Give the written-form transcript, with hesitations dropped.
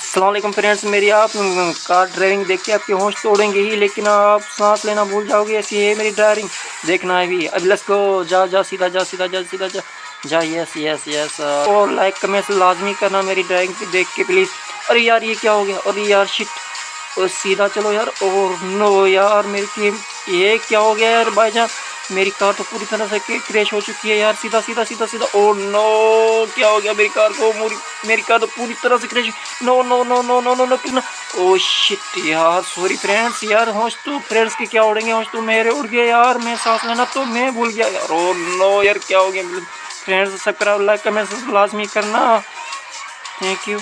अस्सलाम वालेकुम फ्रेंड्स, मेरी आप कार ड्राइविंग देख के आपके होश तोड़ेंगे ही, लेकिन आप सांस लेना भूल जाओगे। ऐसी है मेरी ड्राइविंग, देखना है भी। अब लेट्स गो, जा जा सीधा जा सीधा जा सीधा जा जा। Yes yes yes. और लाइक कमेंट लाजमी करना मेरी ड्राइविंग देख के प्लीज़। अरे यार ये क्या हो गया, अरे यार शिट। और सीधा चलो यार। और नो यार मेरी ये क्या हो गया यार भाईजान, मेरी कार तो पूरी तरह से क्रैश हो चुकी है यार। सीधा सीधा सीधा सीधा। ओ नो, क्या हो गया मेरी कार को, मेरी कार तो पूरी तरह से crash. No no no no no no no कितना। ओ शिट यार, सॉरी फ्रेंड्स यार। होश तो फ्रेंड्स के क्या उड़ेंगे, होश तो मेरे उड़ गए यार। मैं सांस लेना तो मैं भूल गया यार। ओ नो यार, क्या हो गया फ्रेंड्स। सब्सक्राइब लाइक कमेंट लाजमी करना। Thank you.